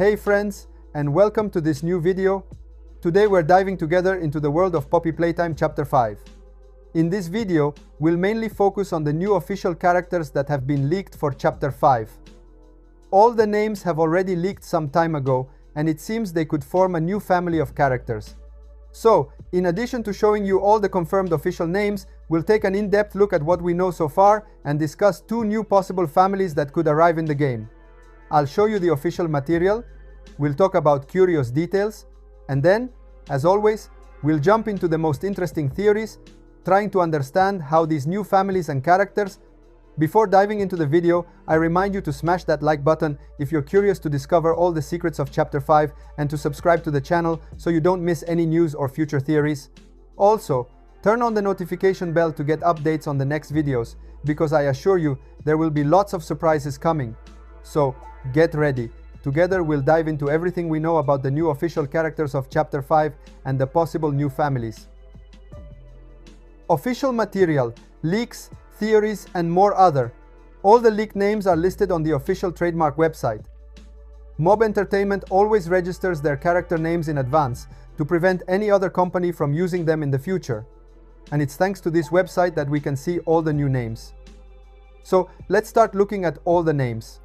Hey friends, and welcome to this new video. Today we're diving together into the world of Poppy Playtime Chapter 5. In this video, we'll mainly focus on the new official characters that have been leaked for Chapter 5. All the names have already leaked some time ago, and it seems they could form a new family of characters. So, in addition to showing you all the confirmed official names, we'll take an in-depth look at what we know so far and discuss two new possible families that could arrive in the game. I'll show you the official material, we'll talk about curious details, and then, as always, we'll jump into the most interesting theories, trying to understand how these new families and characters. Before diving into the video, I remind you to smash that like button if you're curious to discover all the secrets of Chapter 5 and to subscribe to the channel so you don't miss any news or future theories. Also, turn on the notification bell to get updates on the next videos, because I assure you there will be lots of surprises coming. So, get ready. Together we'll dive into everything we know about the new official characters of Chapter 5 and the possible new families. Official material, leaks, theories, and more other. All the leaked names are listed on the official trademark website. Mob Entertainment always registers their character names in advance to prevent any other company from using them in the future. And it's thanks to this website that we can see all the new names. So let's start looking at all the names.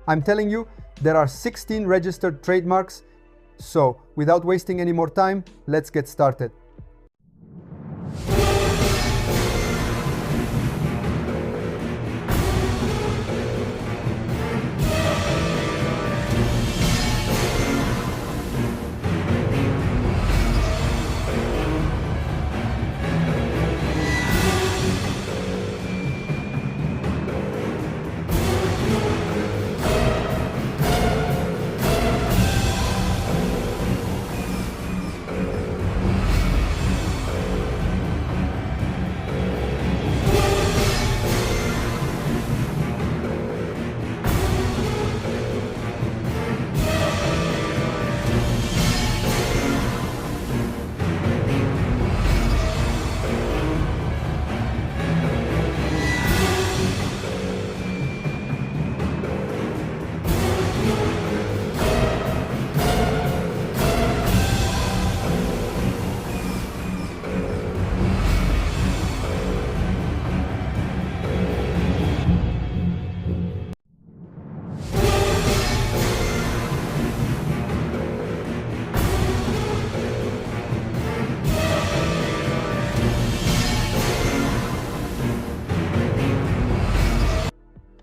I'm telling you, there are 16 registered trademarks. So without wasting any more time, let's get started.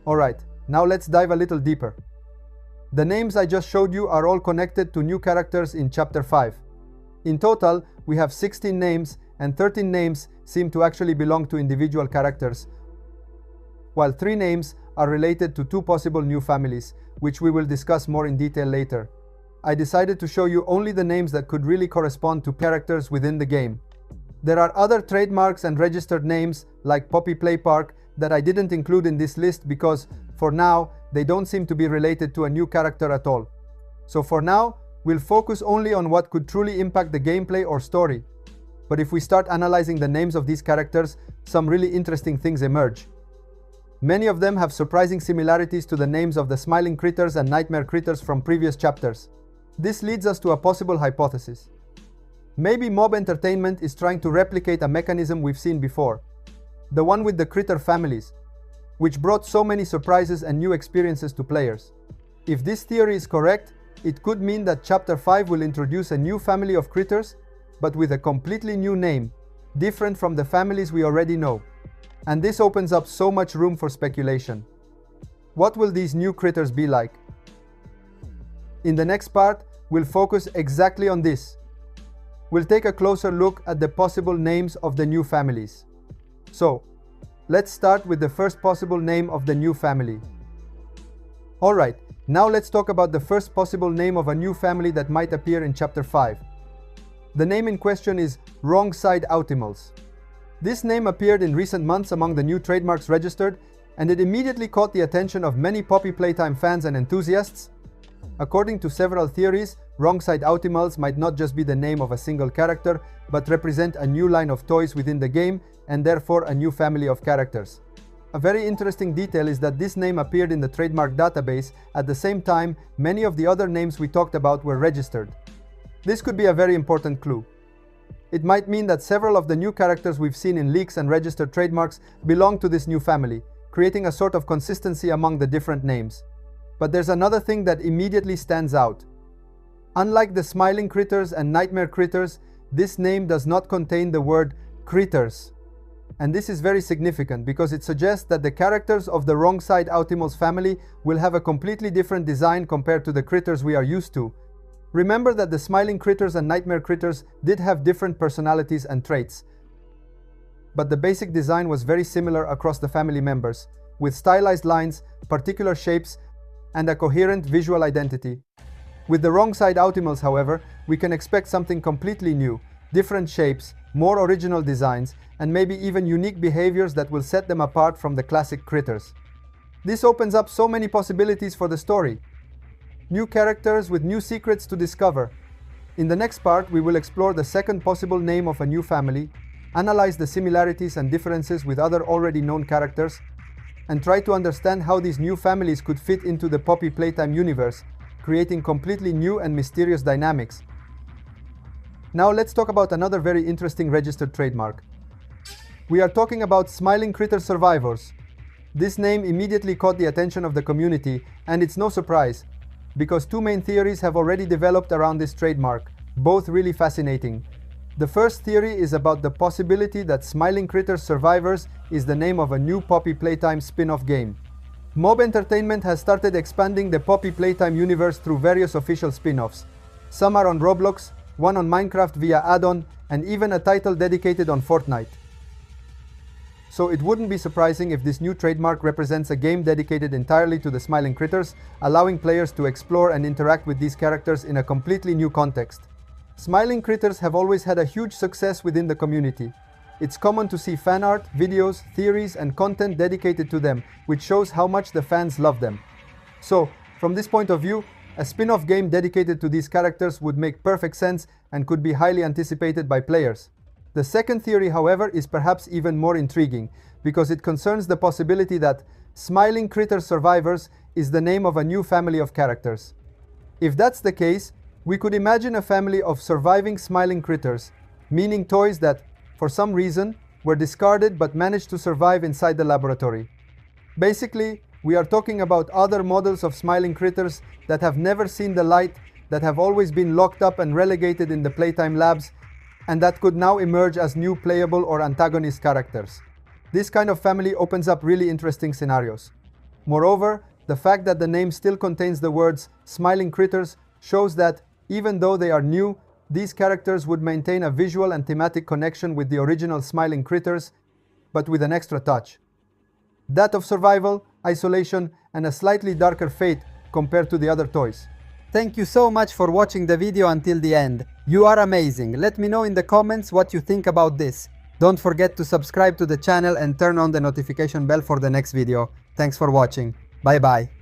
Alright, now let's dive a little deeper. The names I just showed you are all connected to new characters in Chapter 5. In total, we have 16 names, and 13 names seem to actually belong to individual characters, while 3 names are related to 2 possible new families, which we will discuss more in detail later. I decided to show you only the names that could really correspond to characters within the game. There are other trademarks and registered names, like Poppy Play Park, that I didn't include in this list because, for now, they don't seem to be related to a new character at all. So for now, we'll focus only on what could truly impact the gameplay or story. But if we start analyzing the names of these characters, some really interesting things emerge. Many of them have surprising similarities to the names of the Smiling Critters and Nightmare Critters from previous chapters. This leads us to a possible hypothesis. Maybe Mob Entertainment is trying to replicate a mechanism we've seen before. The one with the critter families, which brought so many surprises and new experiences to players. If this theory is correct, it could mean that Chapter 5 will introduce a new family of critters, but with a completely new name, different from the families we already know. And this opens up so much room for speculation. What will these new critters be like? In the next part, we'll focus exactly on this. We'll take a closer look at the possible names of the new families. So, let's start with the first possible name of the new family. Alright, now let's talk about the first possible name of a new family that might appear in Chapter 5. The name in question is Wrongside Outimals. This name appeared in recent months among the new trademarks registered, and it immediately caught the attention of many Poppy Playtime fans and enthusiasts. According to several theories, Wrongside Outimals might not just be the name of a single character, but represent a new line of toys within the game, and therefore a new family of characters. A very interesting detail is that this name appeared in the trademark database at the same time many of the other names we talked about were registered. This could be a very important clue. It might mean that several of the new characters we've seen in leaks and registered trademarks belong to this new family, creating a sort of consistency among the different names. But there's another thing that immediately stands out. Unlike the smiling critters and nightmare critters, this name does not contain the word critters. And this is very significant because it suggests that the characters of the Wrongside Outimals family will have a completely different design compared to the critters we are used to. Remember that the smiling critters and nightmare critters did have different personalities and traits, but the basic design was very similar across the family members, with stylized lines, particular shapes, and a coherent visual identity. With the Wrongside Outimals, however, we can expect something completely new, different shapes, more original designs, and maybe even unique behaviors that will set them apart from the classic critters. This opens up so many possibilities for the story. New characters with new secrets to discover. In the next part, we will explore the second possible name of a new family, analyze the similarities and differences with other already known characters, and try to understand how these new families could fit into the Poppy Playtime universe, creating completely new and mysterious dynamics. Now let's talk about another very interesting registered trademark. We are talking about Smiling Critter Survivors. This name immediately caught the attention of the community, and it's no surprise, because two main theories have already developed around this trademark, both really fascinating. The first theory is about the possibility that Smiling Critter Survivors is the name of a new Poppy Playtime spin-off game. Mob Entertainment has started expanding the Poppy Playtime universe through various official spin-offs. Some are on Roblox, one on Minecraft via add-on, and even a title dedicated on Fortnite. So it wouldn't be surprising if this new trademark represents a game dedicated entirely to the smiling critters, allowing players to explore and interact with these characters in a completely new context. Smiling critters have always had a huge success within the community. It's common to see fan art, videos, theories, and content dedicated to them, which shows how much the fans love them. So, from this point of view, a spin-off game dedicated to these characters would make perfect sense and could be highly anticipated by players. The second theory, however, is perhaps even more intriguing, because it concerns the possibility that Smiling Critter Survivors is the name of a new family of characters. If that's the case, we could imagine a family of surviving smiling critters, meaning toys that, for some reason, were discarded but managed to survive inside the laboratory. Basically, we are talking about other models of smiling critters that have never seen the light, that have always been locked up and relegated in the playtime labs, and that could now emerge as new playable or antagonist characters. This kind of family opens up really interesting scenarios. Moreover, the fact that the name still contains the words smiling critters shows that, even though they are new, these characters would maintain a visual and thematic connection with the original smiling critters, but with an extra touch. That of survival, isolation, and a slightly darker fate compared to the other toys. Thank you so much for watching the video until the end. You are amazing. Let me know in the comments what you think about this. Don't forget to subscribe to the channel and turn on the notification bell for the next video. Thanks for watching. Bye bye.